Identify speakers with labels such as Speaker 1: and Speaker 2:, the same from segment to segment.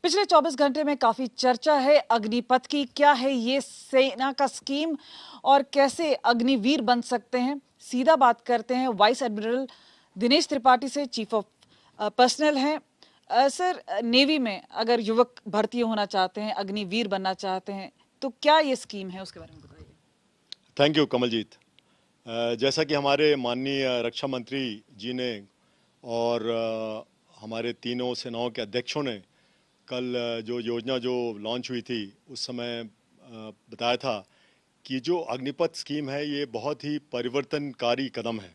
Speaker 1: पिछले 24 घंटे में काफी चर्चा है अग्निपथ की। क्या है ये सेना का स्कीम और कैसे अग्निवीर बन सकते हैं? सीधा बात करते हैं वाइस एडमिरल दिनेश त्रिपाठी से, चीफ ऑफ पर्सनल हैं। सर, नेवी में अगर युवक भर्ती होना चाहते हैं, अग्निवीर बनना चाहते हैं, तो क्या ये स्कीम है, उसके बारे में बताइए।
Speaker 2: Thank you Kamaljeet. जैसा कि हमारे माननीय रक्षा मंत्री जी ने और हमारे तीनों सेनाओं के अध्यक्षों ने कल जो योजना जो लॉन्च हुई थी उस समय बताया था कि जो अग्निपथ स्कीम है ये बहुत ही परिवर्तनकारी कदम है,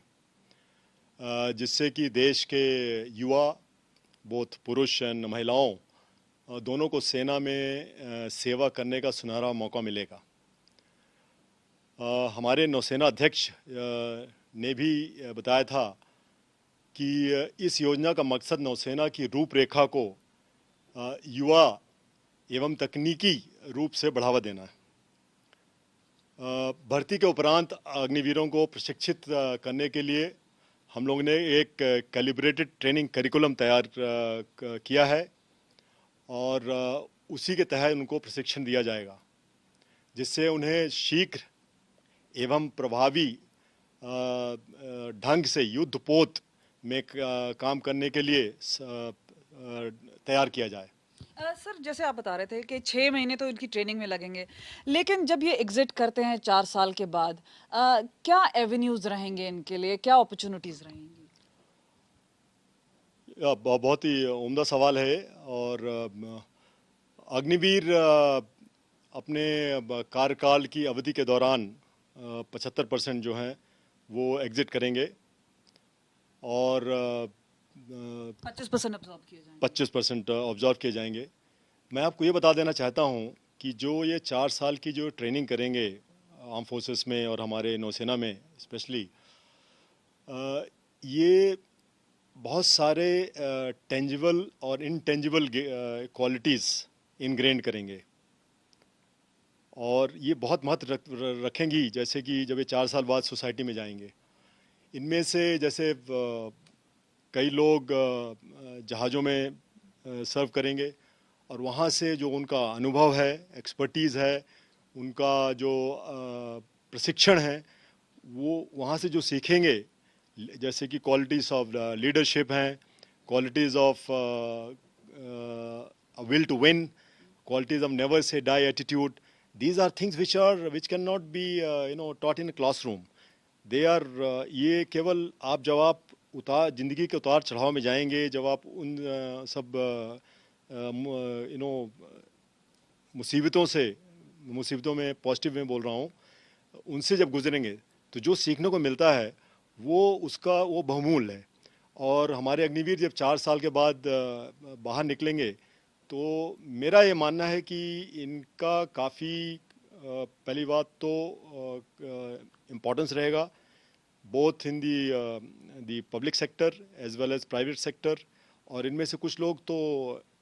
Speaker 2: जिससे कि देश के युवा, बोथ पुरुष एंड महिलाओं, दोनों को सेना में सेवा करने का सुनहरा मौका मिलेगा। हमारे नौसेना अध्यक्ष ने भी बताया था कि इस योजना का मकसद नौसेना की रूपरेखा को युवा एवं तकनीकी रूप से बढ़ावा देना है। भर्ती के उपरांत अग्निवीरों को प्रशिक्षित करने के लिए हम लोग ने एक कैलिब्रेटेड ट्रेनिंग करिकुलम तैयार किया है और उसी के तहत उनको प्रशिक्षण दिया जाएगा, जिससे उन्हें शीघ्र एवं प्रभावी ढंग से युद्धपोत में काम करने के लिए तैयार किया जाए।
Speaker 1: सर, जैसे आप बता रहे थे कि 6 महीने तो इनकी ट्रेनिंग में लगेंगे, लेकिन जब ये एग्जिट करते हैं 4 साल के बाद, क्या एवेन्यूज रहेंगे इनके लिए, क्या अपॉर्चुनिटीज रहेंगी?
Speaker 2: बहुत ही उम्दा सवाल है। और अग्निवीर अपने कार्यकाल की अवधि के दौरान 75% जो हैं वो एग्जिट करेंगे और
Speaker 1: 25% अब्सॉर्ब किए जाएंगे।
Speaker 2: 25% ऑब्जर्व किए जाएंगे। मैं आपको ये बता देना चाहता हूँ कि जो ये 4 साल की जो ट्रेनिंग करेंगे आर्म फोर्सेस में और हमारे नौसेना में स्पेशली, ये बहुत सारे टेंजिबल और इनटेंजिबल क्वालिटीज़ इनग्रेन करेंगे और ये बहुत महत्व रखेंगी। जैसे कि जब ये 4 साल बाद सोसाइटी में जाएंगे, इनमें से जैसे कई लोग जहाज़ों में सर्व करेंगे और वहाँ से जो उनका अनुभव है, एक्सपर्टीज़ है, उनका जो प्रशिक्षण है, वो वहाँ से जो सीखेंगे, जैसे कि क्वालिटीज़ ऑफ लीडरशिप हैं, qualities of will to win, qualities of never say die attitude. These are things which cannot be taught in a classroom. They are ये केवल आप जब आप जिंदगी के उतार चढ़ाव में जाएंगे, जब आप उन सब मुसीबतों में पॉजिटिव में बोल रहा हूँ, उनसे जब गुजरेंगे तो जो सीखने को मिलता है वो बहुमूल्य है। और हमारे अग्निवीर जब 4 साल के बाद बाहर निकलेंगे तो मेरा ये मानना है कि इनका काफ़ी पहली बात तो इम्पोर्टेंस रहेगा both in the public sector as well as private sector. और इनमें से कुछ लोग तो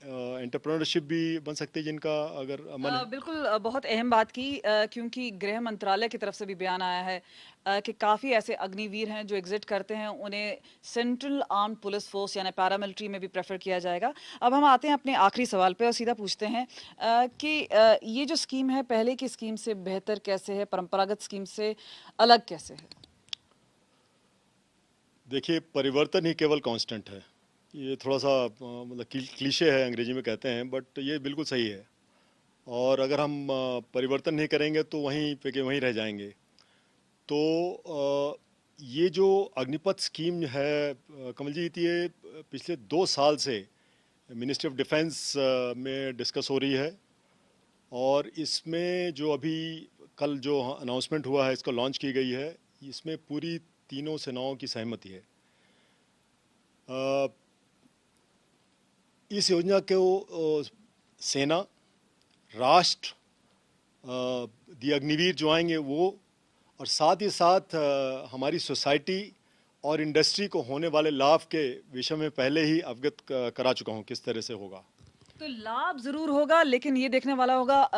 Speaker 2: एंटरप्रेन्योरशिप भी बन सकते हैं जिनका अगर मन है।
Speaker 1: बिल्कुल, बहुत अहम बात की, क्योंकि गृह मंत्रालय की तरफ से भी बयान आया है कि काफ़ी ऐसे अग्निवीर हैं जो एग्जिट करते हैं, उन्हें सेंट्रल आर्म्ड पुलिस फोर्स यानी पैरामिलिट्री में भी प्रेफर किया जाएगा। अब हम आते हैं अपने आखिरी सवाल पे और सीधा पूछते हैं कि ये जो स्कीम है पहले की स्कीम से बेहतर कैसे है, परंपरागत स्कीम से अलग कैसे है?
Speaker 2: देखिए, परिवर्तन ही केवल कांस्टेंट है। ये थोड़ा सा मतलब क्लीशे है, अंग्रेजी में कहते हैं, बट ये बिल्कुल सही है। और अगर हम परिवर्तन नहीं करेंगे तो वहीं पे के वहीं रह जाएंगे। तो ये जो अग्निपथ स्कीम है कमलजीत, ये पिछले 2 साल से मिनिस्ट्री ऑफ डिफेंस में डिस्कस हो रही है और इसमें जो अभी कल जो अनाउंसमेंट हुआ है, इसको लॉन्च की गई है, इसमें पूरी तीनों सेनाओं की सहमति है। इस योजना को सेना, राष्ट्र, दी अग्निवीर जो आएंगे वो, और साथ ही साथ हमारी सोसाइटी और इंडस्ट्री को होने वाले लाभ के विषय में पहले ही अवगत करा चुका हूँ किस तरह से होगा।
Speaker 1: तो लाभ जरूर होगा, लेकिन ये देखने वाला होगा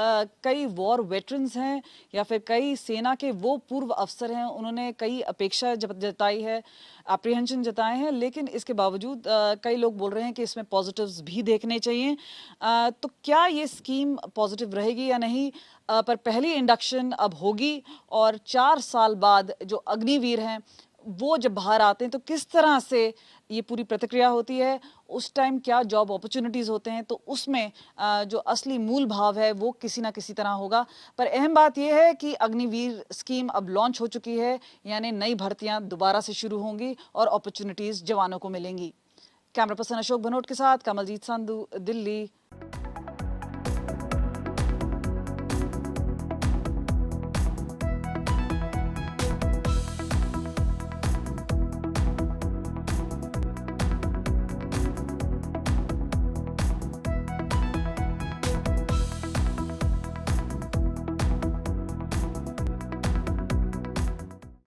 Speaker 1: कई वॉर वेटरन्स हैं या फिर कई सेना के वो पूर्व अफसर हैं, उन्होंने कई अपेक्षा जताई है, अप्रीहेंशन जताए हैं, लेकिन इसके बावजूद कई लोग बोल रहे हैं कि इसमें पॉजिटिव्स भी देखने चाहिए। तो क्या ये स्कीम पॉजिटिव रहेगी या नहीं, पर पहली इंडक्शन अब होगी और 4 साल बाद जो अग्निवीर हैं वो जब बाहर आते हैं तो किस तरह से ये पूरी प्रतिक्रिया होती है, उस टाइम क्या जॉब अपॉर्चुनिटीज़ होते हैं, तो उसमें जो असली मूल भाव है वो किसी ना किसी तरह होगा। पर अहम बात यह है कि अग्निवीर स्कीम अब लॉन्च हो चुकी है, यानी नई भर्तियां दोबारा से शुरू होंगी और अपॉर्चुनिटीज़ जवानों को मिलेंगी। कैमरा पर्सन अशोक भनोट के साथ कमलजीत संधू, दिल्ली।